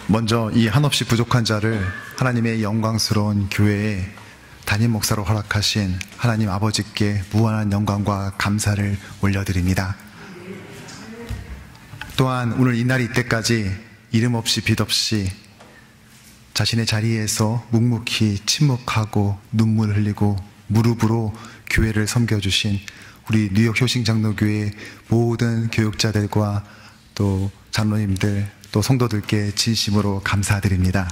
먼저 이 한없이 부족한 자를 하나님의 영광스러운 교회에 담임 목사로 허락하신 하나님 아버지께 무한한 영광과 감사를 올려드립니다. 또한 오늘 이날이 이때까지 이름 없이 빛 없이 자신의 자리에서 묵묵히 침묵하고 눈물 흘리고 무릎으로 교회를 섬겨주신 우리 뉴욕 효신장로교회 모든 교육자들과 또 장로님들 또 성도들께 진심으로 감사드립니다.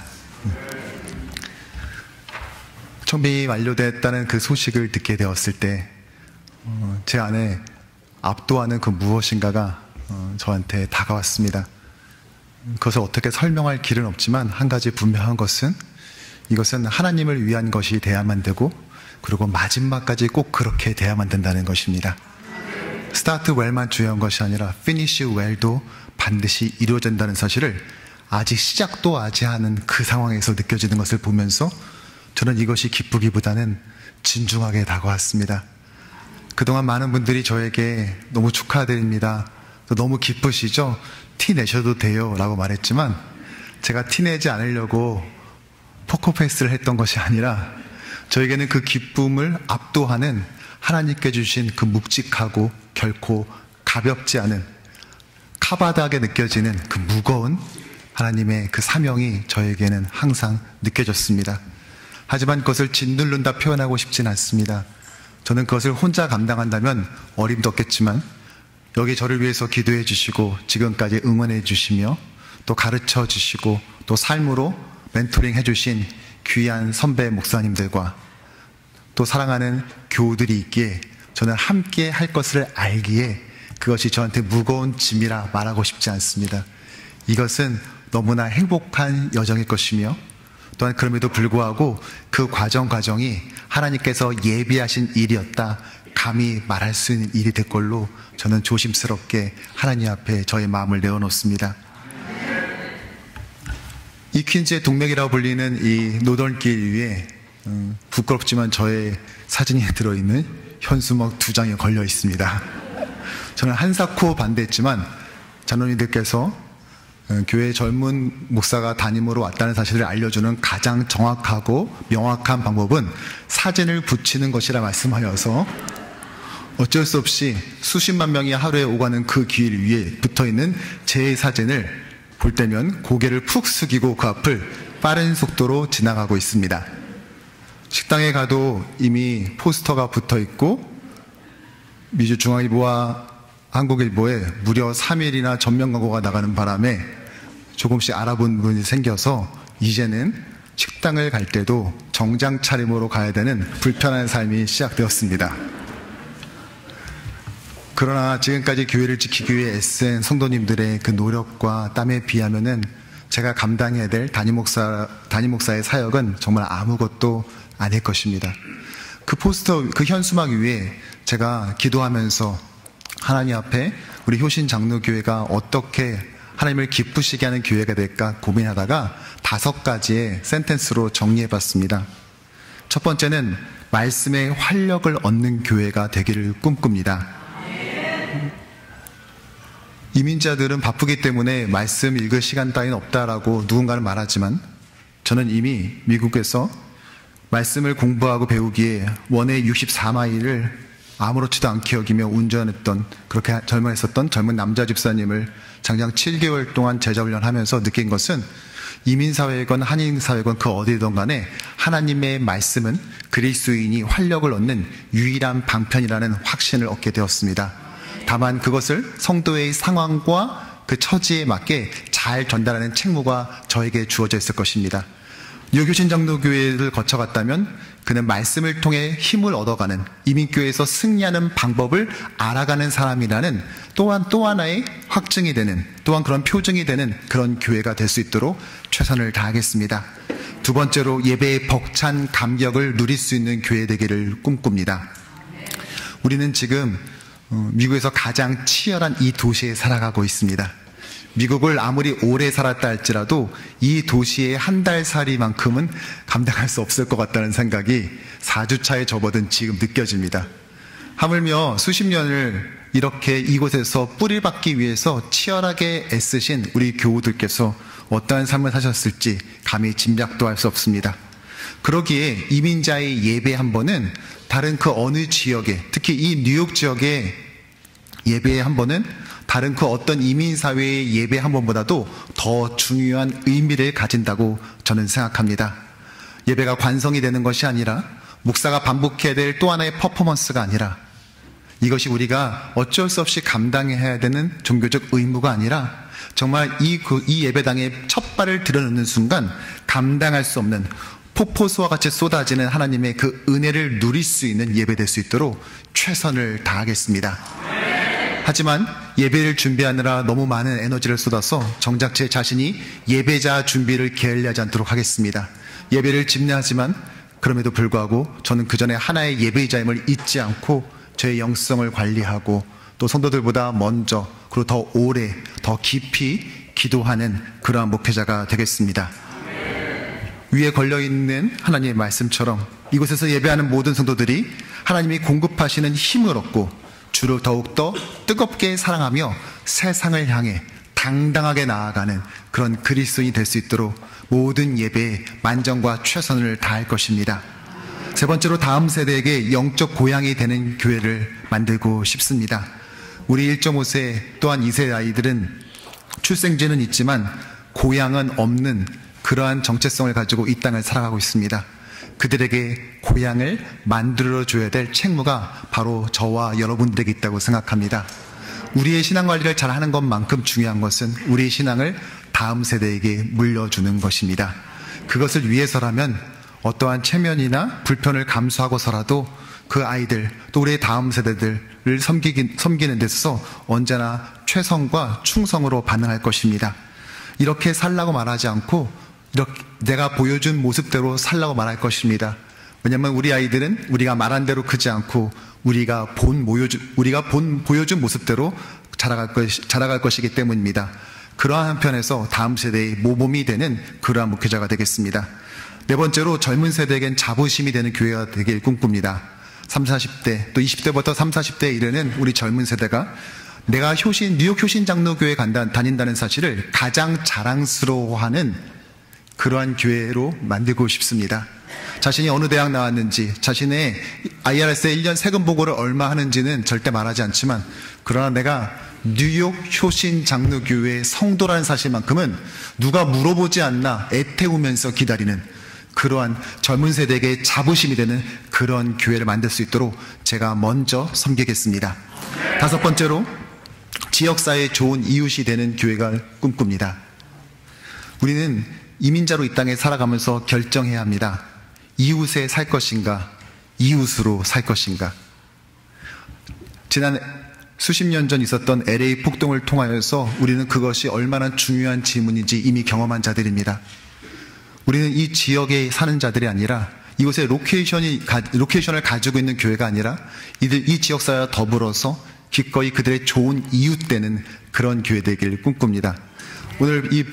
청빙이 완료됐다는 그 소식을 듣게 되었을 때 제 안에 압도하는 그 무엇인가가 저한테 다가왔습니다. 그것을 어떻게 설명할 길은 없지만 한 가지 분명한 것은 이것은 하나님을 위한 것이 돼야만 되고 그리고 마지막까지 꼭 그렇게 돼야만 된다는 것입니다. 스타트 웰만 중요한 것이 아니라 피니시 웰도 반드시 이루어진다는 사실을 아직 시작도 하지 않은 그 상황에서 느껴지는 것을 보면서 저는 이것이 기쁘기보다는 진중하게 다가왔습니다. 그동안 많은 분들이 저에게 너무 축하드립니다, 너무 기쁘시죠? 티 내셔도 돼요 라고 말했지만 제가 티 내지 않으려고 포커페이스를 했던 것이 아니라 저에게는 그 기쁨을 압도하는 하나님께 주신 그 묵직하고 결코 가볍지 않은 카바드하게 느껴지는 그 무거운 하나님의 그 사명이 저에게는 항상 느껴졌습니다. 하지만 그것을 짓누른다 표현하고 싶진 않습니다. 저는 그것을 혼자 감당한다면 어림도 없겠지만 여기 저를 위해서 기도해 주시고 지금까지 응원해 주시며 또 가르쳐 주시고 또 삶으로 멘토링 해주신 귀한 선배 목사님들과 또 사랑하는 교우들이 있기에 저는 함께 할 것을 알기에 그것이 저한테 무거운 짐이라 말하고 싶지 않습니다. 이것은 너무나 행복한 여정일 것이며 또한 그럼에도 불구하고 그 과정이 하나님께서 예비하신 일이었다 감히 말할 수 있는 일이 될 걸로 저는 조심스럽게 하나님 앞에 저의 마음을 내어놓습니다. 이 퀸즈의 동맥이라고 불리는 이 노던길 위에 부끄럽지만 저의 사진이 들어있는 현수막 2장이 걸려 있습니다. 저는 한사코 반대했지만 장로님들께서 교회 젊은 목사가 담임으로 왔다는 사실을 알려주는 가장 정확하고 명확한 방법은 사진을 붙이는 것이라 말씀하여서 어쩔 수 없이 수십만 명이 하루에 오가는 그 길 위에 붙어있는 제 사진을 볼 때면 고개를 푹 숙이고 그 앞을 빠른 속도로 지나가고 있습니다. 식당에 가도 이미 포스터가 붙어있고 미주중앙일보와 한국일보에 무려 3일이나 전면 광고가 나가는 바람에 조금씩 알아본 분이 생겨서 이제는 식당을 갈 때도 정장 차림으로 가야 되는 불편한 삶이 시작되었습니다. 그러나 지금까지 교회를 지키기 위해 애쓴 성도님들의 그 노력과 땀에 비하면은 제가 감당해야 될 담임 목사의 사역은 정말 아무것도 아닐 것입니다. 그 포스터, 그 현수막 위에 제가 기도하면서 하나님 앞에 우리 효신장로교회가 어떻게 하나님을 기쁘시게 하는 교회가 될까 고민하다가 5가지의 센텐스로 정리해봤습니다. 첫 번째는 말씀의 활력을 얻는 교회가 되기를 꿈꿉니다. 이민자들은 바쁘기 때문에 말씀 읽을 시간 따윈 없다라고 누군가는 말하지만 저는 이미 미국에서 말씀을 공부하고 배우기에 원의 64마일을 아무렇지도 않게 여기며 운전했던, 그렇게 젊었던 젊은 남자 집사님을 장장 7개월 동안 제자훈련하면서 느낀 것은 이민사회건 한인사회건 그 어디든 간에 하나님의 말씀은 그리스도인이 활력을 얻는 유일한 방편이라는 확신을 얻게 되었습니다. 다만 그것을 성도의 상황과 그 처지에 맞게 잘 전달하는 책무가 저에게 주어져 있을 것입니다. 뉴욕 효신장로교회를 거쳐갔다면 그는 말씀을 통해 힘을 얻어가는, 이민교회에서 승리하는 방법을 알아가는 사람이라는 또한 또 하나의 확증이 되는, 또한 그런 표징이 되는 그런 교회가 될 수 있도록 최선을 다하겠습니다. 두 번째로 예배의 벅찬 감격을 누릴 수 있는 교회 되기를 꿈꿉니다. 우리는 지금 미국에서 가장 치열한 이 도시에 살아가고 있습니다. 미국을 아무리 오래 살았다 할지라도 이 도시의 한 달 살이만큼은 감당할 수 없을 것 같다는 생각이 4주차에 접어든 지금 느껴집니다. 하물며 수십 년을 이렇게 이곳에서 뿌리 박기 위해서 치열하게 애쓰신 우리 교우들께서 어떠한 삶을 사셨을지 감히 짐작도 할 수 없습니다. 그러기에 이민자의 예배 한 번은 다른 그 어느 지역에, 특히 이 뉴욕 지역의 예배 한 번은 다른 그 어떤 이민사회의 예배 한 번보다도 더 중요한 의미를 가진다고 저는 생각합니다. 예배가 관성이 되는 것이 아니라, 목사가 반복해야 될 또 하나의 퍼포먼스가 아니라, 이것이 우리가 어쩔 수 없이 감당해야 되는 종교적 의무가 아니라, 정말 이 예배당에 첫 발을 들여놓는 순간 감당할 수 없는 폭포수와 같이 쏟아지는 하나님의 그 은혜를 누릴 수 있는 예배 될 수 있도록 최선을 다하겠습니다. 하지만 예배를 준비하느라 너무 많은 에너지를 쏟아서 정작 제 자신이 예배자 준비를 게을리하지 않도록 하겠습니다. 예배를 집례하지만 그럼에도 불구하고 저는 그 전에 하나의 예배자임을 잊지 않고 저의 영성을 관리하고 또 성도들보다 먼저 그리고 더 오래 더 깊이 기도하는 그러한 목회자가 되겠습니다. 위에 걸려있는 하나님의 말씀처럼 이곳에서 예배하는 모든 성도들이 하나님이 공급하시는 힘을 얻고 주를 더욱더 뜨겁게 사랑하며 세상을 향해 당당하게 나아가는 그런 그리스도인이 될 수 있도록 모든 예배에 만전과 최선을 다할 것입니다. 세 번째로 다음 세대에게 영적 고향이 되는 교회를 만들고 싶습니다. 우리 1.5세 또한 2세 아이들은 출생지는 있지만 고향은 없는 그러한 정체성을 가지고 이 땅을 살아가고 있습니다. 그들에게 고향을 만들어줘야 될 책무가 바로 저와 여러분들에게 있다고 생각합니다. 우리의 신앙관리를 잘하는 것만큼 중요한 것은 우리의 신앙을 다음 세대에게 물려주는 것입니다. 그것을 위해서라면 어떠한 체면이나 불편을 감수하고서라도 그 아이들 또 우리의 다음 세대들을 섬기는 데 있어서 언제나 최선과 충성으로 반응할 것입니다. 이렇게 살라고 말하지 않고 이렇게 내가 보여준 모습대로 살라고 말할 것입니다. 왜냐하면 우리 아이들은 우리가 말한 대로 크지 않고 우리가 보여준 모습대로 자라갈 것이기 때문입니다. 그러한 한편에서 다음 세대의 모범이 되는 그러한 목회자가 되겠습니다. 네 번째로 젊은 세대에겐 자부심이 되는 교회가 되길 꿈꿉니다. 30, 40대 또 20대부터 30, 40대에 이르는 우리 젊은 세대가 내가 뉴욕 효신장로교회 다닌다는 사실을 가장 자랑스러워하는 그러한 교회로 만들고 싶습니다. 자신이 어느 대학 나왔는지, 자신의 IRS의 1년 세금 보고를 얼마 하는지는 절대 말하지 않지만, 그러나 내가 뉴욕 효신장로교회 성도라는 사실만큼은 누가 물어보지 않나 애태우면서 기다리는 그러한 젊은 세대에게 자부심이 되는 그런 교회를 만들 수 있도록 제가 먼저 섬기겠습니다. 다섯 번째로 지역사회에 좋은 이웃이 되는 교회가 꿈꿉니다. 우리는 이민자로 이 땅에 살아가면서 결정해야 합니다. 이웃에 살 것인가, 이웃으로 살 것인가. 지난 수십 년 전 있었던 LA 폭동을 통하여서 우리는 그것이 얼마나 중요한 질문인지 이미 경험한 자들입니다. 우리는 이 지역에 사는 자들이 아니라 이곳에 로케이션을 가지고 있는 교회가 아니라 이 지역사회와 더불어서 기꺼이 그들의 좋은 이웃 되는 그런 교회 되기를 꿈꿉니다. 오늘 이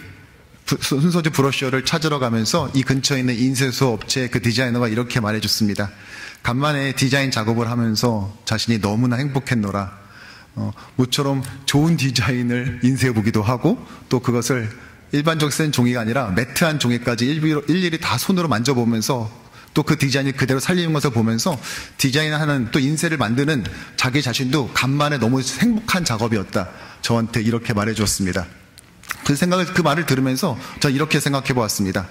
순서지 브로셔를 찾으러 가면서 이 근처에 있는 인쇄소 업체 그 디자이너가 이렇게 말해줬습니다. 간만에 디자인 작업을 하면서 자신이 너무나 행복했노라. 모처럼 좋은 디자인을 인쇄해보기도 하고 또 그것을 일반적 쓴 종이가 아니라 매트한 종이까지 일일이 다 손으로 만져보면서 또 그 디자인을 그대로 살리는 것을 보면서 디자인하는 또 인쇄를 만드는 자기 자신도 간만에 너무 행복한 작업이었다. 저한테 이렇게 말해주었습니다. 그 말을 들으면서 저는 이렇게 생각해 보았습니다.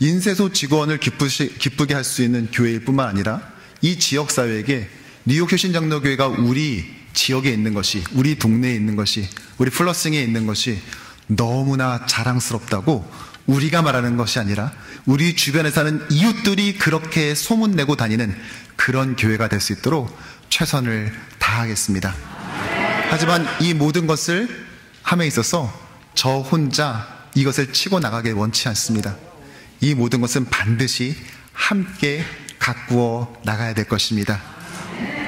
인쇄소 직원을 기쁘게 할 수 있는 교회일 뿐만 아니라 이 지역사회에게 뉴욕 효신장로교회가 우리 지역에 있는 것이, 우리 동네에 있는 것이, 우리 플러싱에 있는 것이 너무나 자랑스럽다고 우리가 말하는 것이 아니라 우리 주변에 사는 이웃들이 그렇게 소문내고 다니는 그런 교회가 될 수 있도록 최선을 다하겠습니다. 하지만 이 모든 것을 함에 있어서 저 혼자 이것을 치고 나가길 원치 않습니다. 이 모든 것은 반드시 함께 가꾸어 나가야 될 것입니다.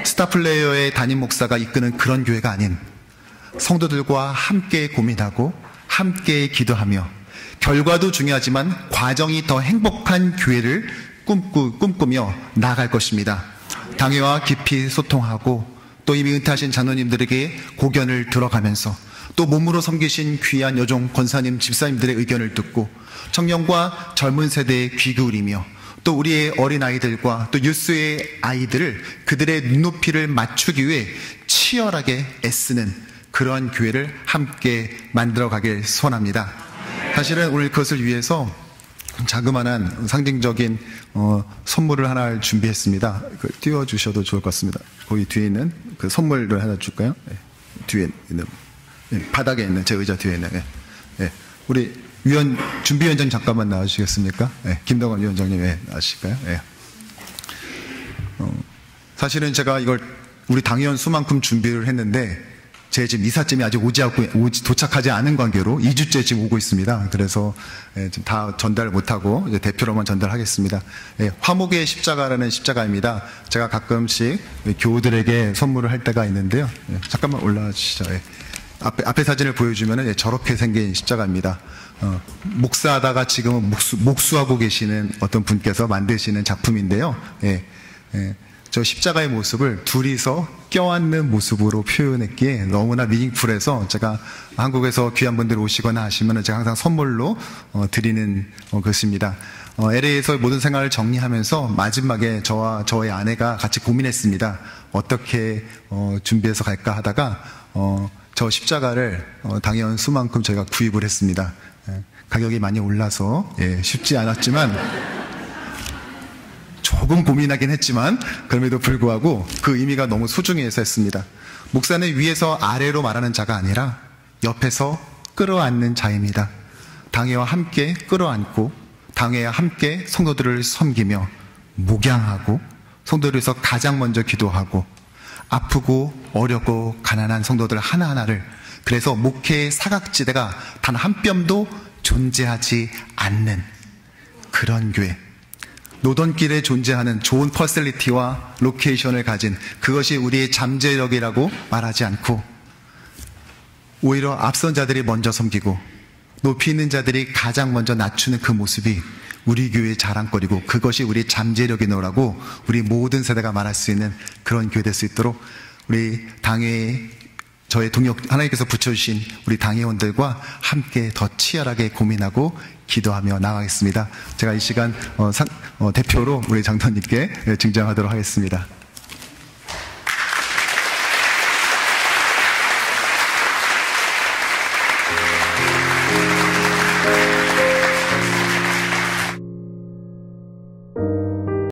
스타플레이어의 담임 목사가 이끄는 그런 교회가 아닌 성도들과 함께 고민하고 함께 기도하며 결과도 중요하지만 과정이 더 행복한 교회를 꿈꾸며 나아갈 것입니다. 당회와 깊이 소통하고 또 이미 은퇴하신 장로님들에게 고견을 들어가면서 또 몸으로 섬기신 귀한 여종 권사님, 집사님들의 의견을 듣고 청년과 젊은 세대에 귀 기울이며 또 우리의 어린아이들과 또 유스의 아이들을 그들의 눈높이를 맞추기 위해 치열하게 애쓰는 그러한 교회를 함께 만들어가길 소원합니다. 사실은 오늘 그것을 위해서 자그마한 상징적인 선물을 하나를 준비했습니다. 띄워주셔도 좋을 것 같습니다. 거기 뒤에 있는 그 선물을 하나 줄까요? 네. 뒤에 있는, 네. 바닥에 있는 제 의자 뒤에 있는. 네. 네. 우리 준비위원장 잠깐만 나와주시겠습니까? 네. 김동관 위원장님, 네. 나와주실까요? 네. 사실은 제가 이걸 우리 당의원 수만큼 준비를 했는데 제 지금 이삿짐이 아직 도착하지 않은 관계로 2주째 지금 오고 있습니다. 그래서 지금 다 전달 못하고 이제 대표로만 전달하겠습니다. 화목의 십자가라는 십자가입니다. 제가 가끔씩 교우들에게 선물을 할 때가 있는데요. 잠깐만 올라와 주시죠. 앞에 사진을 보여주면 저렇게 생긴 십자가입니다. 목사하다가 지금은 목수하고 계시는 어떤 분께서 만드시는 작품인데요. 저 십자가의 모습을 둘이서 껴안는 모습으로 표현했기에 너무나 미닝풀해서 제가 한국에서 귀한 분들 오시거나 하시면 제가 항상 선물로 드리는 것입니다. LA에서 모든 생활을 정리하면서 마지막에 저와 저의 아내가 같이 고민했습니다. 어떻게 준비해서 갈까 하다가 저 십자가를 당연 수만큼 저희가 구입을 했습니다. 가격이 많이 올라서 쉽지 않았지만 조금 고민하긴 했지만 그럼에도 불구하고 그 의미가 너무 소중해서 했습니다. 목사는 위에서 아래로 말하는 자가 아니라 옆에서 끌어안는 자입니다. 당회와 함께 끌어안고 당회와 함께 성도들을 섬기며 목양하고 성도들을 위해서 가장 먼저 기도하고 아프고 어렵고 가난한 성도들 하나하나를 그래서 목회의 사각지대가 단 한 뼘도 존재하지 않는 그런 교회, 노던길에 존재하는 좋은 퍼실리티와 로케이션을 가진 그것이 우리의 잠재력이라고 말하지 않고 오히려 앞선 자들이 먼저 섬기고 높이 있는 자들이 가장 먼저 낮추는 그 모습이 우리 교회의 자랑거리고 그것이 우리의 잠재력이노라고 우리 모든 세대가 말할 수 있는 그런 교회 될 수 있도록 우리 당회 저의 동력 하나님께서 붙여주신 우리 당회원들과 함께 더 치열하게 고민하고 기도하며 나가겠습니다. 제가 이 시간 대표로 우리 장로님께 증정하도록 하겠습니다.